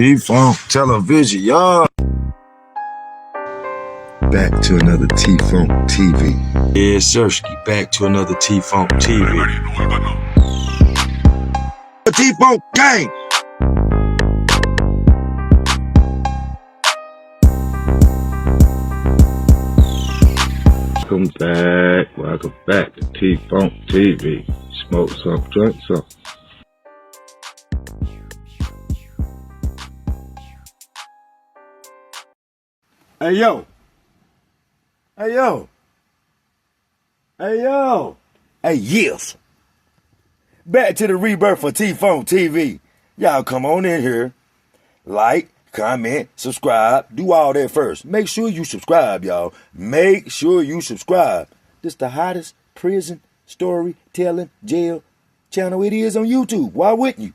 T-Funk television, y'all. Back to another T-Funk TV. Yeah, Sirski, back to another T-Funk TV. The T-Funk gang. Welcome back to T-Funk TV. Smoke some, drink some. Hey, yo. Hey, yo. Hey, yo. Hey, yes. Back to the rebirth of T-Funk TV. Y'all come on in here. Like, comment, subscribe. Do all that first. Make sure you subscribe, y'all. Make sure you subscribe. This the hottest prison storytelling jail channel it is on YouTube. Why wouldn't you?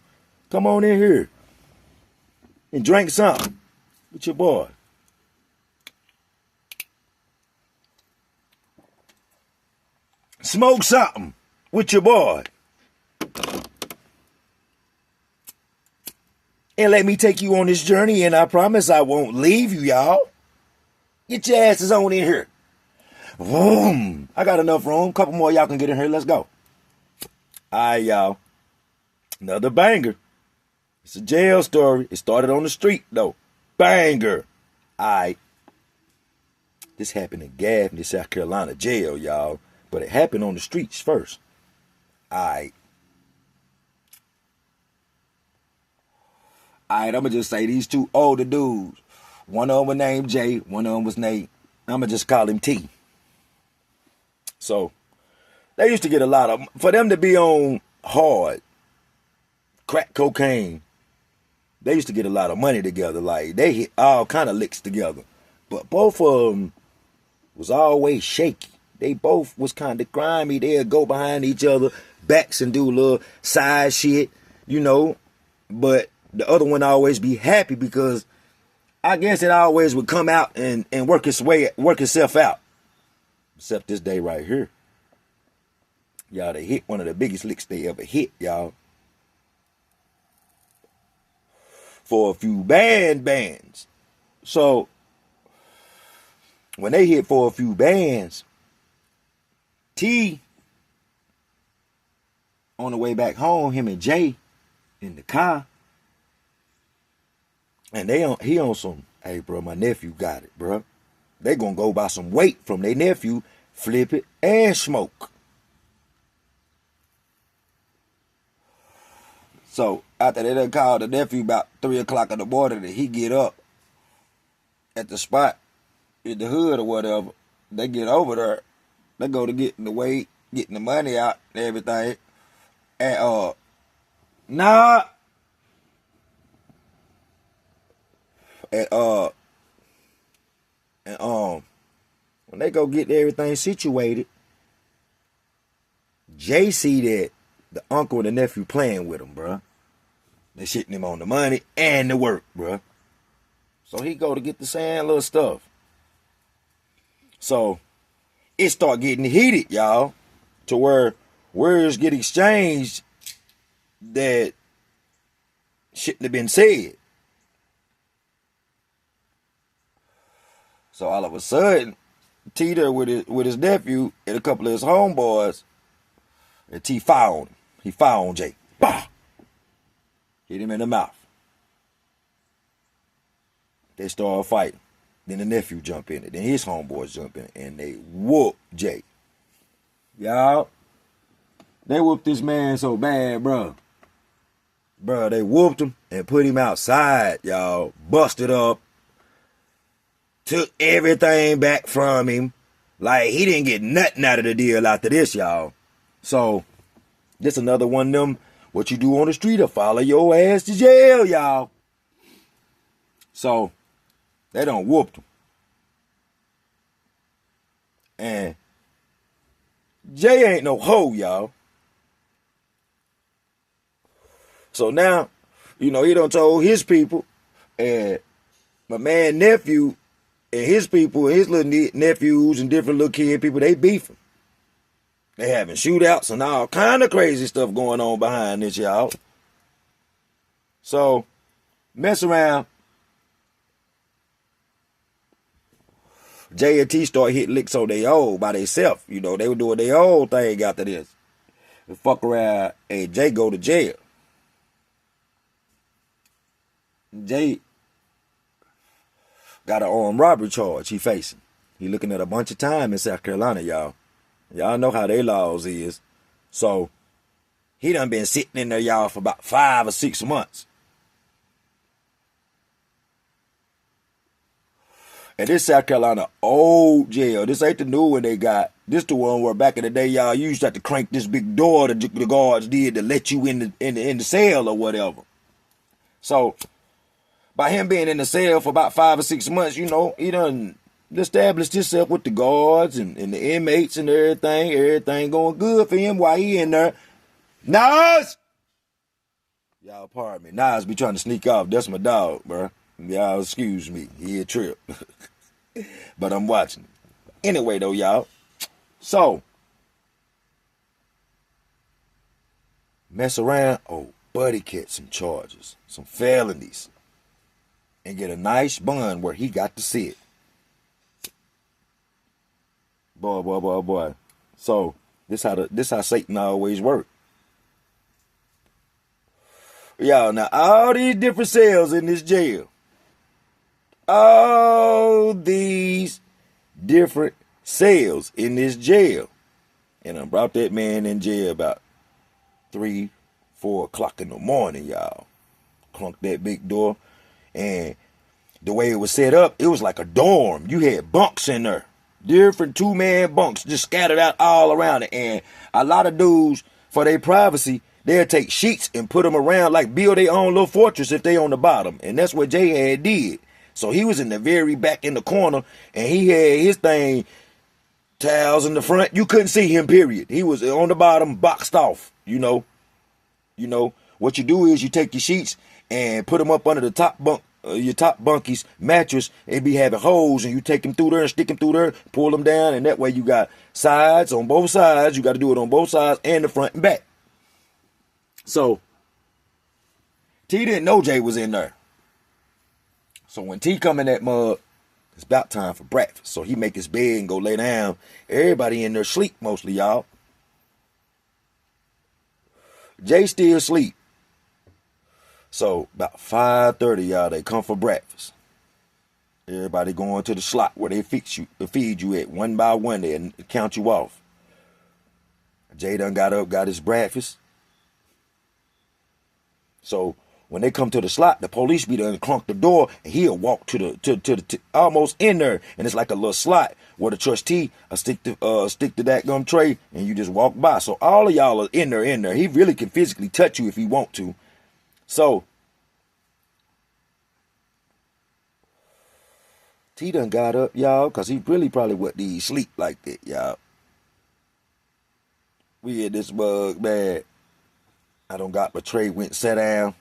Come on in here and drink something with your boy. Smoke something with your boy. And let me take you on this journey, and I promise I won't leave you, y'all. Get your asses on in here. Boom. I got enough room. Couple more y'all can get in here. Let's go. All right, y'all. Another banger. It's a jail story. It started on the street, though. Banger. All right. This happened in Gaffney, South Carolina jail, y'all. But it happened on the streets first. Alright, I'm going to just say these two older dudes. One of them was named Jay. One of them was named, I'm going to just call him T. So, they used to get a lot of, for them to be on hard, crack cocaine, they used to get a lot of money together. Like, they hit all kind of licks together. But both of them was always shaky. They both was kind of grimy. They'd go behind each other backs and do a little side shit, you know. But the other one always be happy because I guess it always would come out and work itself out. Except this day right here. Y'all, they hit one of the biggest licks they ever hit, y'all. For a few bands. So, when they hit for a few bands, T, on the way back home, him and Jay in the car, and he on some, hey, bro, my nephew got it, bro. They gonna go buy some weight from their nephew, flip it, and smoke. So, after they done called the nephew about 3 o'clock in the morning, and he get up at the spot in the hood or whatever, they get over there. They go to getting the weight, getting the money out, and everything. And when they go get everything situated, Jay see that the uncle and the nephew playing with him, bruh. They shitting him on the money and the work, bruh. So he go to get the same little stuff. So it start getting heated, y'all, to where words get exchanged that shouldn't have been said. So all of a sudden, T there with his nephew and a couple of his homeboys, and T found him. He found Jay. Bah! Hit him in the mouth. They started fighting. Then the nephew jump in it. Then his homeboys jump in it. And they whoop Jay. Y'all. They whooped this man so bad, bro. Bro, they whooped him and put him outside, y'all. Busted up. Took everything back from him. Like, he didn't get nothing out of the deal after this, y'all. So, this another one of them, what you do on the street will follow your ass to jail, y'all. So, they done whooped him. And Jay ain't no hoe, y'all. So now, you know, he done told his people, and my man nephew and his people, his little nephews and different little kid people, they beefing. They having shootouts and all kind of crazy stuff going on behind this, y'all. So Mess around. J and T start hitting licks on their own by themselves. You know, they were doing their own thing after this. And fuck around and Jay go to jail. Jay got an armed robbery charge he facing. He looking at a bunch of time in South Carolina, y'all. Y'all know how their laws is. So, he done been sitting in there, y'all, for about 5 or 6 months. And this South Carolina old jail. This ain't the new one they got. This the one where back in the day, y'all, you used to have to crank this big door that the guards did to let you in the cell or whatever. So, by him being in the cell for about 5 or 6 months, you know, he done established himself with the guards and the inmates and everything. Everything going good for him while he in there. Nas! Y'all pardon me. Nas be trying to sneak off. That's my dog, bro. Y'all excuse me. He a trip. But I'm watching. Anyway, though, y'all. So, mess around. Oh, buddy catch some charges. Some felonies. And get a nice bun where he got to sit. Boy. So, this how Satan always work. Y'all, now all these different cells in this jail. All these different cells in this jail. And I brought that man in jail about 3, 4 o'clock in the morning, y'all. Clunk that big door. And the way it was set up, it was like a dorm. You had bunks in there. Different 2-man bunks just scattered out all around it. And a lot of dudes, for their privacy, they'll take sheets and put them around, like build their own little fortress if they on the bottom. And that's what Jay had did. So he was in the very back in the corner, and he had his thing, towels in the front. You couldn't see him, period. He was on the bottom, boxed off, you know. You know, what you do is you take your sheets and put them up under the top bunk, your top bunkies mattress. It be having holes, and you take them through there and stick them through there, pull them down, and that way you got sides on both sides. You got to do it on both sides and the front and back. So, T didn't know Jay was in there. So when T come in that mug, it's about time for breakfast. So he make his bed and go lay down. Everybody in there sleep mostly, y'all. Jay still sleep. So about 5:30, y'all, they come for breakfast. Everybody going to the slot where they feed you at one by one there and count you off. Jay done got up, got his breakfast. So when they come to the slot, the police be done clunk the door, and he'll walk to the almost in there, and it's like a little slot where the trustee stick to that gum tray, and you just walk by. So all of y'all are in there. He really can physically touch you if he want to. So T done got up, y'all, cause he really probably wouldn't even sleep like that, y'all. We had this bug bad. I done got my tray, went and sat down.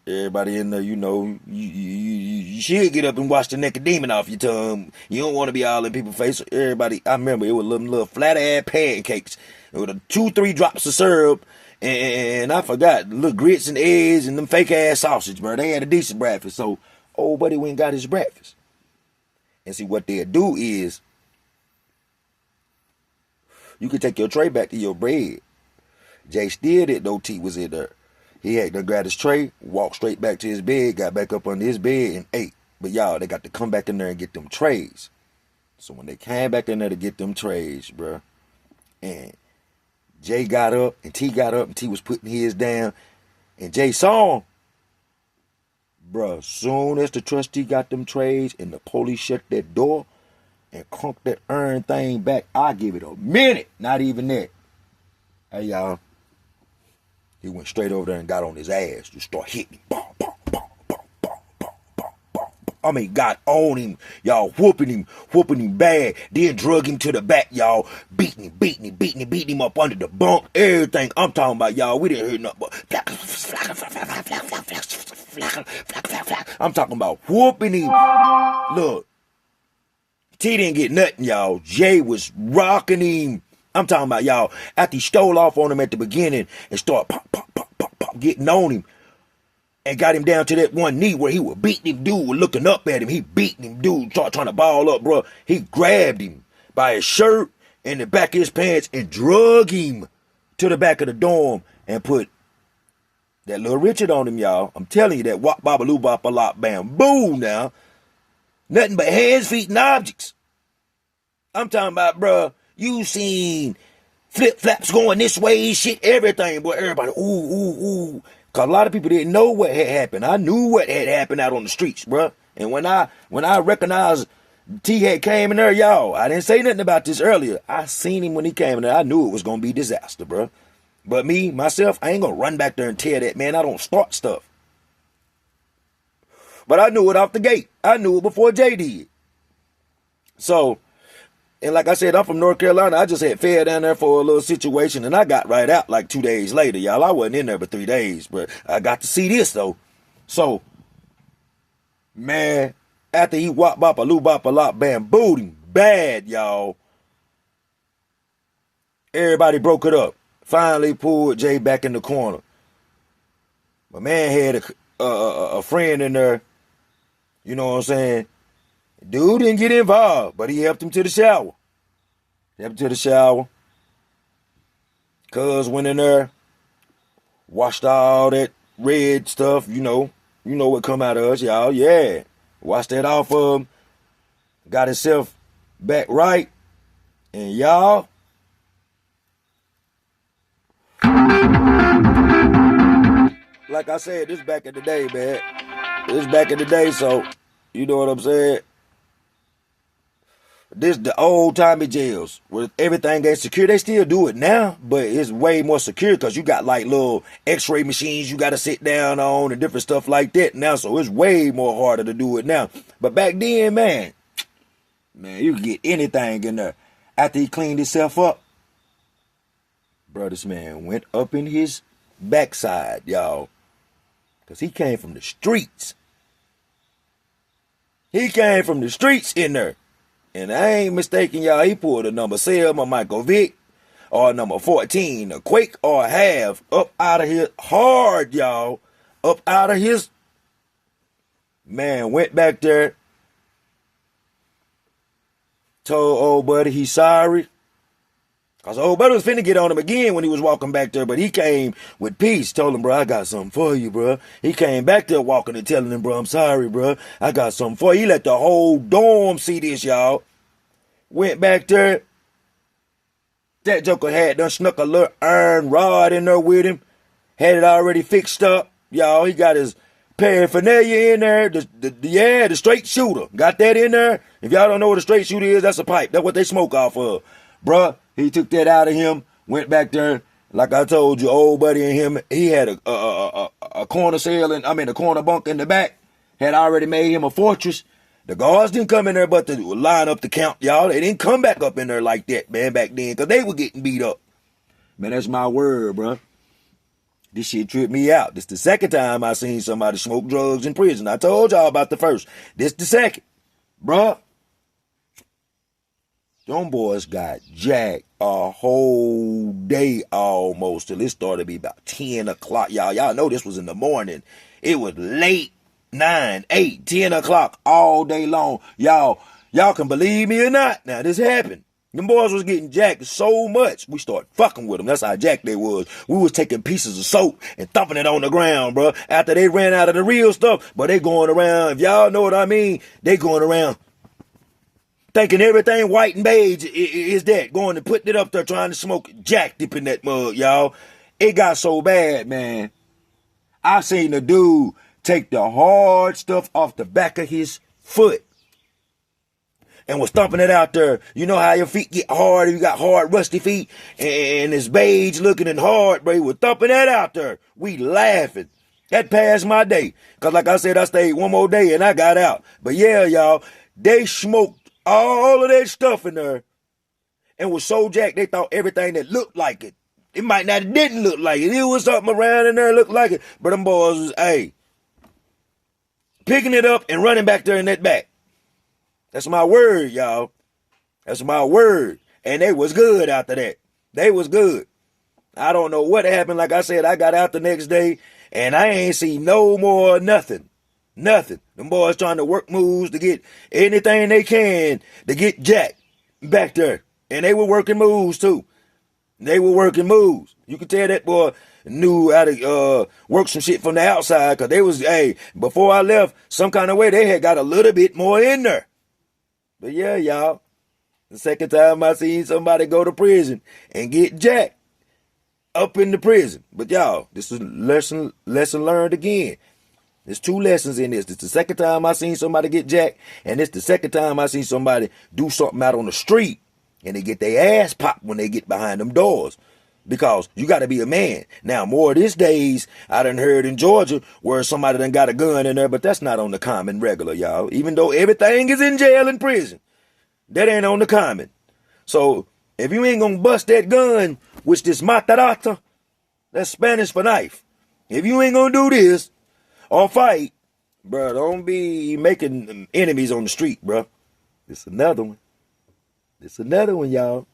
Everybody in there, you know, you should get up and wash the naked demon off your tongue. You don't want to be all in people's face. Everybody, I remember it was little flat ass pancakes with 2-3 drops of syrup, and I forgot little grits and eggs and them fake ass sausage, bro. They had a decent breakfast, so old buddy went and got his breakfast. And see what they'll do is, you can take your tray back to your bed. Jay still didn't know T was in there. He had to grab his tray, walk straight back to his bed, got back up under his bed and ate. But y'all, they got to come back in there and get them trays. So when they came back in there to get them trays, bro, and Jay got up and T got up and T was putting his down, and Jay saw him, bro. Soon as the trustee got them trays and the police shut that door and crunked that urn thing back, I give it a minute, not even that. Hey, y'all. He went straight over there and got on his ass. Just start hitting him. I mean, got on him, y'all, whooping him bad. Then drug him to the back, y'all, beating him up under the bunk, everything. I'm talking about, y'all, we didn't hear nothing but I'm talking about whooping him. Look, T didn't get nothing, y'all. Jay was rocking him. I'm talking about, y'all, after he stole off on him at the beginning and started pop, getting on him. and got him down to that one knee where he was beating him. Dude was looking up at him. He beating him. Dude trying to ball up, bro. He grabbed him by his shirt and the back of his pants and drug him to the back of the dorm and put that little Richard on him, y'all. I'm telling you that wop babaloo bop a lot bamboo now. Nothing but hands, feet, and objects. I'm talking about, bro, you seen flip-flaps going this way, shit, everything, boy. Everybody, ooh. Because a lot of people didn't know what had happened. I knew what had happened out on the streets, bro. And when I recognized T had came in there, y'all, I didn't say nothing about this earlier. I seen him when he came in there. I knew it was going to be disaster, bro. But me, myself, I ain't going to run back there and tell that, man. I don't start stuff. But I knew it off the gate. I knew it before Jay did. So, and like I said, I'm from North Carolina. I just had fed down there for a little situation, and I got right out like 2 days later, y'all. I wasn't in there but 3 days, but I got to see this, though. So, man, after he wop bop a loo bop a lot bambooed him bad, y'all, everybody broke it up. Finally pulled Jay back in the corner. My man had a friend in there, you know what I'm saying? Dude didn't get involved, but he helped him to the shower. Cuz went in there, washed all that red stuff, you know what come out of us, y'all. Yeah. Washed that off of him. Got himself back right. And y'all, like I said, this back in the day, man. This back in the day, so you know what I'm saying? This the old timey jails where everything ain't secure. They still do it now, but it's way more secure because you got like little x-ray machines you got to sit down on and different stuff like that now. So it's way more harder to do it now. But back then, man, you could get anything in there. After he cleaned himself up, bro, this man went up in his backside, y'all, because he came from the streets. He came from the streets in there. And I ain't mistaken, y'all. He pulled a number 7, a Michael Vick, or a number 14, a Quake or a half, up out of here hard, y'all. Up out of his. Man, went back there, told old buddy he's sorry. Because old buddy was finna get on him again when he was walking back there, but he came with peace. Told him, bro, I got something for you, bro. He came back there walking and telling him, bro, I'm sorry, bro. I got something for you. He let the whole dorm see this, y'all. Went back there. That joker had done snuck a little iron rod in there with him. Had it already fixed up, y'all. He got his paraphernalia in there. The straight shooter. Got that in there. If y'all don't know what a straight shooter is, that's a pipe. That's what they smoke off of. Bruh, he took that out of him, went back there. Like I told you, old buddy and him, he had a corner cell, a corner bunk in the back. Had already made him a fortress. The guards didn't come in there but to line up the count, y'all. They didn't come back up in there like that, man, back then, because they were getting beat up. Man, that's my word, bruh. This shit tripped me out. This the second time I seen somebody smoke drugs in prison. I told y'all about the first. This the second. Bruh. Them boys got jacked a whole day almost till it started to be about 10 o'clock. Y'all know this was in the morning. It was late, 9, 8, 10 o'clock all day long. Y'all can believe me or not. Now, this happened. Them boys was getting jacked so much, we started fucking with them. That's how jacked they was. We was taking pieces of soap and thumping it on the ground, bro. After they ran out of the real stuff, but they going around, if y'all know what I mean, they going around thinking everything white and beige is that. Going and putting it up there trying to smoke jack dip in that mug, y'all. It got so bad, man. I seen the dude take the hard stuff off the back of his foot and was thumping it out there. You know how your feet get hard, you got hard, rusty feet, and it's beige looking and hard, bro. He was thumping that out there. We laughing. That passed my day. Because like I said, I stayed one more day and I got out. But yeah, y'all, they smoked all of that stuff in there and was so jacked they thought everything that looked like it. It might not, it didn't look like it. It was something around in there that looked like it. But them boys was, picking it up and running back there in that back. That's my word, y'all. That's my word. And they was good after that. They was good. I don't know what happened. Like I said, I got out the next day And I ain't seen no more nothing. Nothing. Them boys trying to work moves to get anything they can to get Jack back there. And they were working moves too. They were working moves. You could tell that boy knew how to work some shit from the outside, because they was, hey, before I left, some kind of way they had got a little bit more in there. But yeah, y'all, the second time I seen somebody go to prison and get Jack up in the prison. But y'all, this is lesson learned again. There's 2 lessons in this. It's the second time I seen somebody get Jack, and it's the second time I seen somebody do something out on the street and they get their ass popped when they get behind them doors. Because you got to be a man. Now, more of these days, I done heard in Georgia where somebody done got a gun in there, but that's not on the common regular, y'all. Even though everything is in jail and prison, that ain't on the common. So, if you ain't gonna bust that gun, which this matarata, that's Spanish for knife. If you ain't gonna do this or fight, bro, don't be making enemies on the street, bro. It's another one. It's another one, y'all.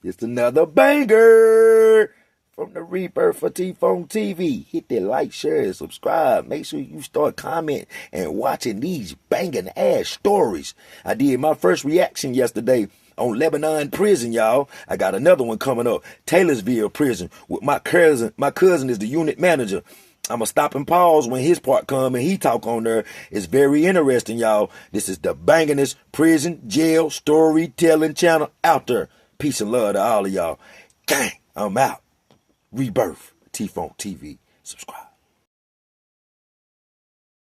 It's another banger from the Rebirth for T-Funk TV. Hit that like, share, and subscribe. Make sure you start commenting and watching these banging ass stories. I did my first reaction yesterday on Lebanon prison, y'all. I got another one coming up. Taylorsville prison with my cousin. My cousin is the unit manager. I'm going to stop and pause when his part come and he talk on there. It's very interesting, y'all. This is the bangingest prison, jail, storytelling channel out there. Peace and love to all of y'all. Gang, I'm out. Rebirth, T-Funk TV. Subscribe.